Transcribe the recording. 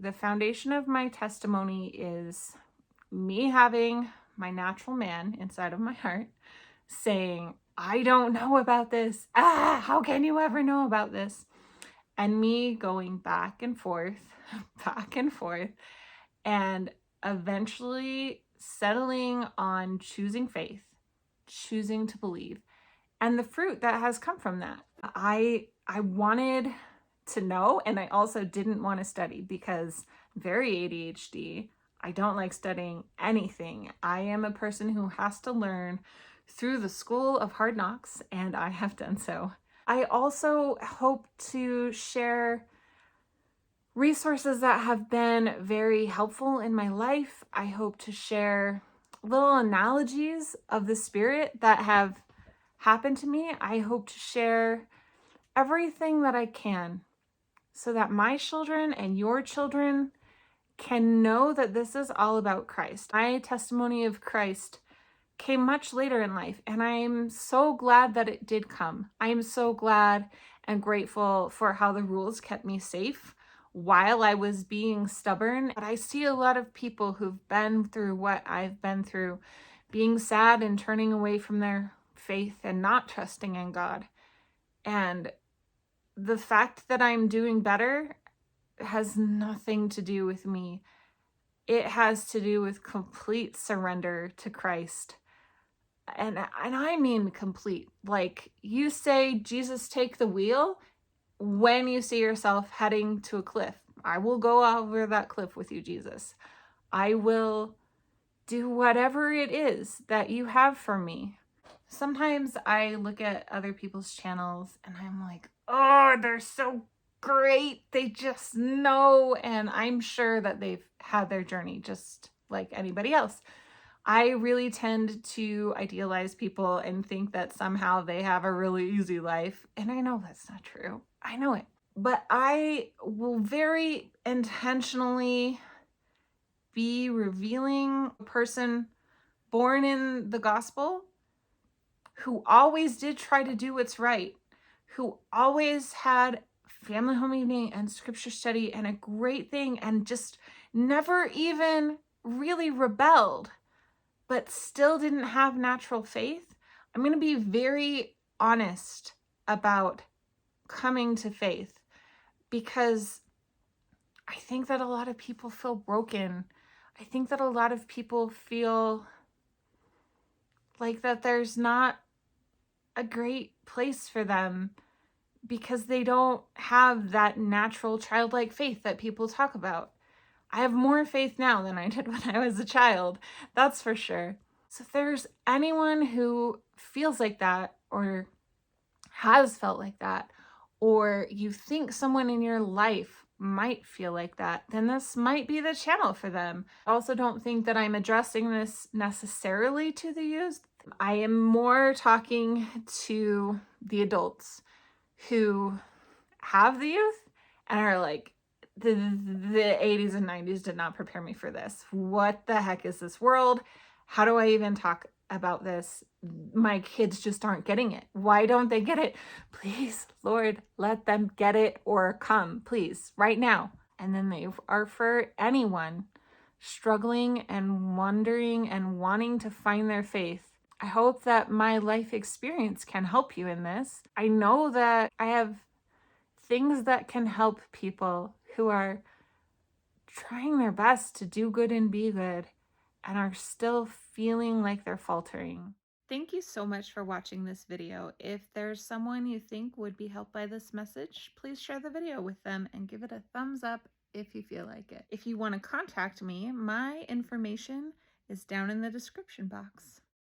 the foundation of my testimony is me having my natural man inside of my heart saying, I don't know about this. How can you ever know about this? And me going back and forth, back and forth, and eventually settling on choosing faith, choosing to believe, and the fruit that has come from that. I wanted to know, and I also didn't want to study because I'm very ADHD. I don't like studying anything. I am a person who has to learn through the school of hard knocks, and I have done so. I also hope to share resources that have been very helpful in my life. I hope to share little analogies of the Spirit that have happened to me. I hope to share everything that I can so that my children and your children can know that this is all about Christ. My testimony of Christ came much later in life, and I'm so glad that it did come. I am so glad and grateful for how the rules kept me safe while I was being stubborn. But I see a lot of people who've been through what I've been through, being sad and turning away from their faith and not trusting in God. And the fact that I'm doing better has nothing to do with me. It has to do with complete surrender to Christ. And I mean complete. Like, you say, Jesus, take the wheel when you see yourself heading to a cliff. I will go over that cliff with you, Jesus. I will do whatever it is that you have for me. Sometimes I look at other people's channels and I'm like, oh, they're so great. They just know. And I'm sure that they've had their journey just like anybody else. I really tend to idealize people and think that somehow they have a really easy life. And I know that's not true. I know it. But I will very intentionally be revealing a person born in the gospel who always did try to do what's right, who always had family home evening and scripture study and a great thing and just never even really rebelled, but still didn't have natural faith. I'm going to be very honest about coming to faith because I think that a lot of people feel broken. I think that a lot of people feel like that there's not a great place for them because they don't have that natural childlike faith that people talk about. I have more faith now than I did when I was a child, that's for sure. So if there's anyone who feels like that or has felt like that, or you think someone in your life might feel like that, then this might be the channel for them. I also don't think that I'm addressing this necessarily to the youth. I am more talking to the adults who have the youth and are like, the 80s and 90s did not prepare me for this. What the heck is this world? How do I even talk about this? My kids just aren't getting it. Why don't they get it? Please, Lord, let them get it or come, please, right now. And then they are for anyone struggling and wondering and wanting to find their faith. I hope that my life experience can help you in this. I know that I have things that can help people who are trying their best to do good and be good and are still feeling like they're faltering. Thank you so much for watching this video. If there's someone you think would be helped by this message, please share the video with them and give it a thumbs up if you feel like it. If you want to contact me, my information is down in the description box.